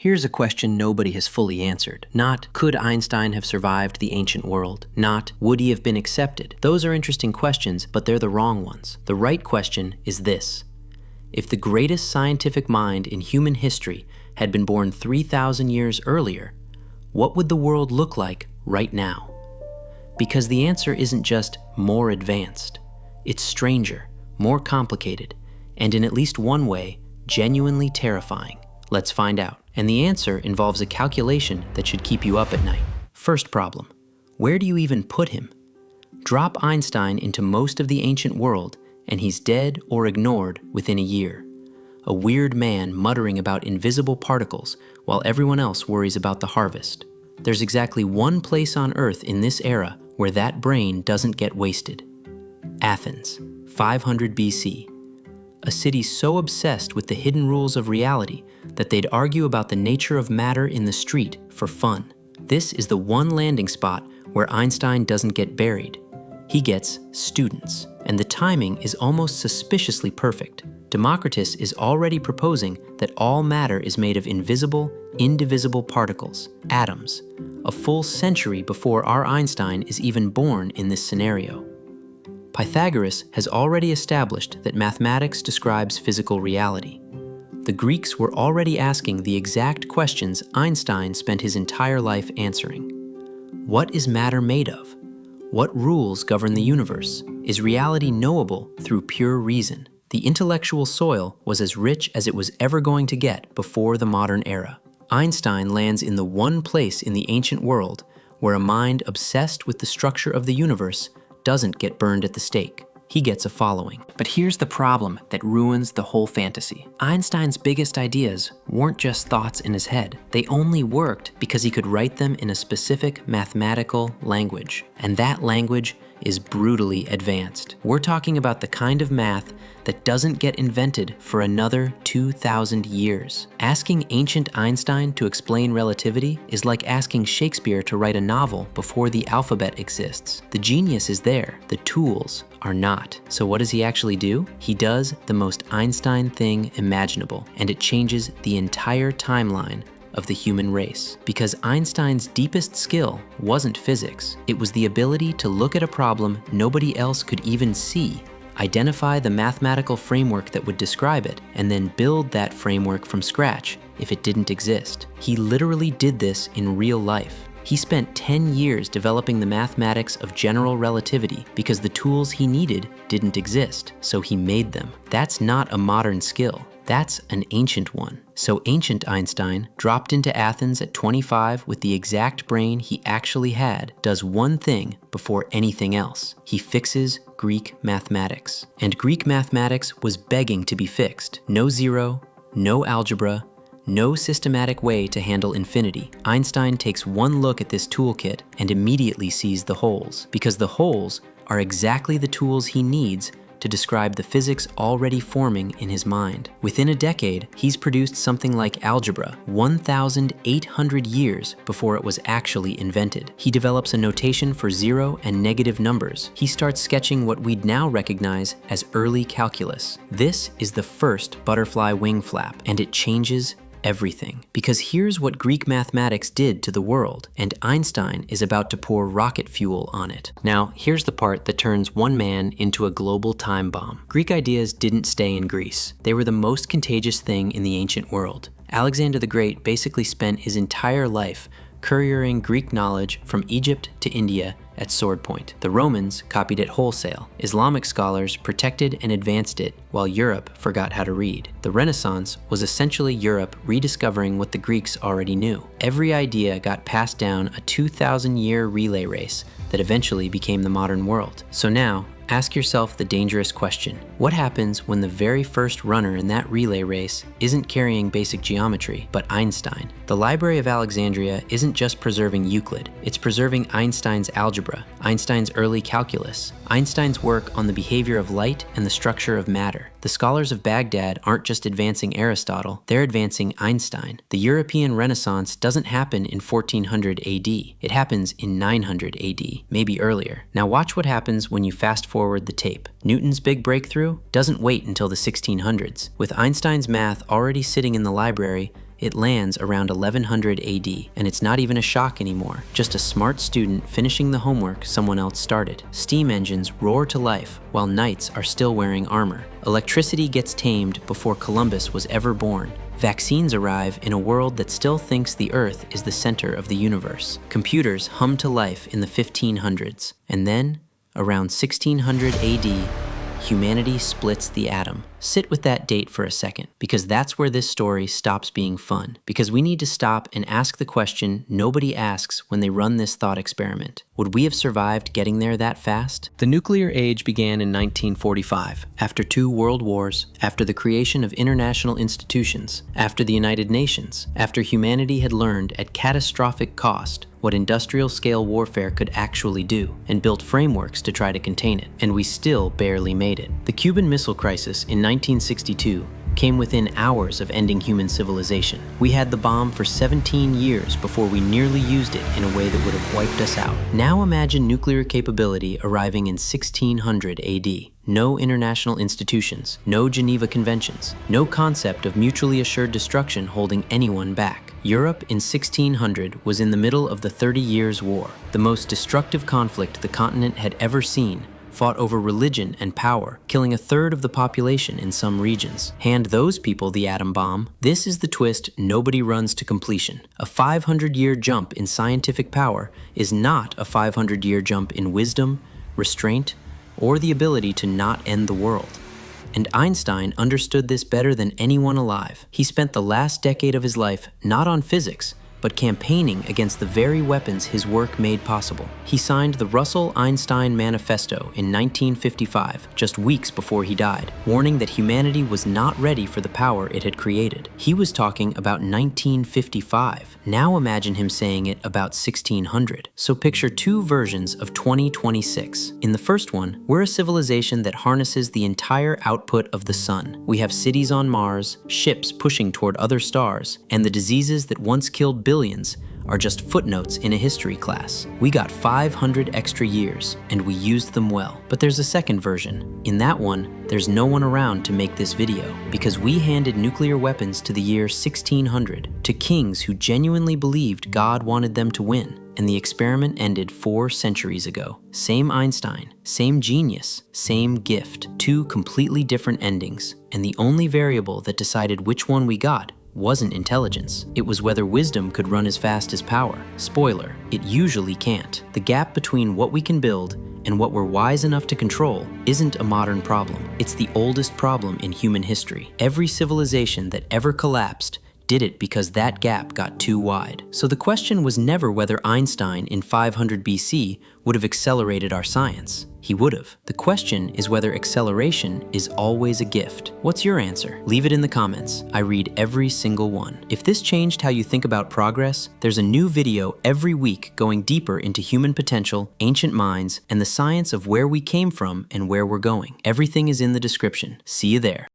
Here's a question nobody has fully answered. Not, could Einstein have survived the ancient world? Not, would he have been accepted? Those are interesting questions, but they're the wrong ones. The right question is this. If the greatest scientific mind in human history had been born 3,000 years earlier, what would the world look like right now? Because the answer isn't just more advanced. It's stranger, more complicated, and in at least one way, genuinely terrifying. Let's find out. And the answer involves a calculation that should keep you up at night. First problem, where do you even put him? Drop Einstein into most of the ancient world, and he's dead or ignored within a year. A weird man muttering about invisible particles while everyone else worries about the harvest. There's exactly one place on Earth in this era where that brain doesn't get wasted. Athens, 500 BC. A city so obsessed with the hidden rules of reality that they'd argue about the nature of matter in the street for fun. This is the one landing spot where Einstein doesn't get buried. He gets students, and the timing is almost suspiciously perfect. Democritus is already proposing that all matter is made of invisible, indivisible particles, atoms, a full century before our Einstein is even born in this scenario. Pythagoras has already established that mathematics describes physical reality. The Greeks were already asking the exact questions Einstein spent his entire life answering. What is matter made of? What rules govern the universe? Is reality knowable through pure reason? The intellectual soil was as rich as it was ever going to get before the modern era. Einstein lands in the one place in the ancient world where a mind obsessed with the structure of the universe doesn't get burned at the stake. He gets a following. But here's the problem that ruins the whole fantasy. Einstein's biggest ideas weren't just thoughts in his head. They only worked because he could write them in a specific mathematical language. And that language is brutally advanced. We're talking about the kind of math that doesn't get invented for another 2,000 years. Asking ancient Einstein to explain relativity is like asking Shakespeare to write a novel before the alphabet exists. The genius is there, the tools are not. So what does he actually do? He does the most Einstein thing imaginable, and it changes the entire timeline of the human race. Because Einstein's deepest skill wasn't physics. It was the ability to look at a problem nobody else could even see, identify the mathematical framework that would describe it, and then build that framework from scratch if it didn't exist. He literally did this in real life. He spent 10 years developing the mathematics of general relativity because the tools he needed didn't exist, so he made them. That's not a modern skill. That's an ancient one. So ancient Einstein, dropped into Athens at 25 with the exact brain he actually had, does one thing before anything else. He fixes Greek mathematics. And Greek mathematics was begging to be fixed. No zero, no algebra, no systematic way to handle infinity. Einstein takes one look at this toolkit and immediately sees the holes, because the holes are exactly the tools he needs to describe the physics already forming in his mind. Within a decade, he's produced something like algebra, 1,800 years before it was actually invented. He develops a notation for zero and negative numbers. He starts sketching what we'd now recognize as early calculus. This is the first butterfly wing flap, and it changes everything. Because here's what Greek mathematics did to the world, and Einstein is about to pour rocket fuel on it. Now, here's the part that turns one man into a global time bomb. Greek ideas didn't stay in Greece. They were the most contagious thing in the ancient world. Alexander the Great basically spent his entire life couriering Greek knowledge from Egypt to India at sword point. The Romans copied it wholesale. Islamic scholars protected and advanced it, while Europe forgot how to read. The Renaissance was essentially Europe rediscovering what the Greeks already knew. Every idea got passed down a 2,000-year relay race that eventually became the modern world. So now, ask yourself the dangerous question. What happens when the very first runner in that relay race isn't carrying basic geometry, but Einstein? The Library of Alexandria isn't just preserving Euclid, it's preserving Einstein's algebra, Einstein's early calculus, Einstein's work on the behavior of light and the structure of matter. The scholars of Baghdad aren't just advancing Aristotle, they're advancing Einstein. The European Renaissance doesn't happen in 1400 AD, it happens in 900 AD, maybe earlier. Now watch what happens when you fast forward the tape. Newton's big breakthrough doesn't wait until the 1600s. With Einstein's math already sitting in the library, It lands around 1100 AD, and it's not even a shock anymore, just a smart student finishing the homework someone else started. Steam engines roar to life while knights are still wearing armor. Electricity gets tamed before Columbus was ever born. Vaccines arrive in a world that still thinks the Earth is the center of the universe. Computers hum to life in the 1500s. And then, around 1600 AD, humanity splits the atom. Sit with that date for a second, because that's where this story stops being fun. Because we need to stop and ask the question nobody asks when they run this thought experiment. Would we have survived getting there that fast? The nuclear age began in 1945, after 2 world wars, after the creation of international institutions, after the United Nations, after humanity had learned at catastrophic cost what industrial-scale warfare could actually do, and built frameworks to try to contain it. And we still barely made it. The Cuban Missile Crisis in 1962 came within hours of ending human civilization. We had the bomb for 17 years before we nearly used it in a way that would have wiped us out. Now imagine nuclear capability arriving in 1600 AD. No international institutions, no Geneva Conventions, no concept of mutually assured destruction holding anyone back. Europe in 1600 was in the middle of the 30 Years' War, the most destructive conflict the continent had ever seen, fought over religion and power, killing 1/3 of the population in some regions. Hand those people the atom bomb. This is the twist nobody runs to completion. A 500-year jump in scientific power is not a 500-year jump in wisdom, restraint, or the ability to not end the world. And Einstein understood this better than anyone alive. He spent the last decade of his life not on physics, but campaigning against the very weapons his work made possible. He signed the Russell-Einstein Manifesto in 1955, just weeks before he died, warning that humanity was not ready for the power it had created. He was talking about 1955. Now imagine him saying it about 1600. So picture 2 versions of 2026. In the first one, we're a civilization that harnesses the entire output of the sun. We have cities on Mars, ships pushing toward other stars, and the diseases that once killed billions are just footnotes in a history class. We got 500 extra years, and we used them well. But there's a second version. In that one, there's no one around to make this video, because we handed nuclear weapons to the year 1600 to kings who genuinely believed God wanted them to win. And the experiment ended 4 centuries ago. Same Einstein, same genius, same gift. 2 completely different endings. And the only variable that decided which one we got wasn't intelligence. It was whether wisdom could run as fast as power. Spoiler, it usually can't. The gap between what we can build and what we're wise enough to control isn't a modern problem. It's the oldest problem in human history. Every civilization that ever collapsed did it because that gap got too wide. So the question was never whether Einstein in 500 BC would have accelerated our science. He would have. The question is whether acceleration is always a gift. What's your answer? Leave it in the comments. I read every single one. If this changed how you think about progress, there's a new video every week going deeper into human potential, ancient minds, and the science of where we came from and where we're going. Everything is in the description. See you there.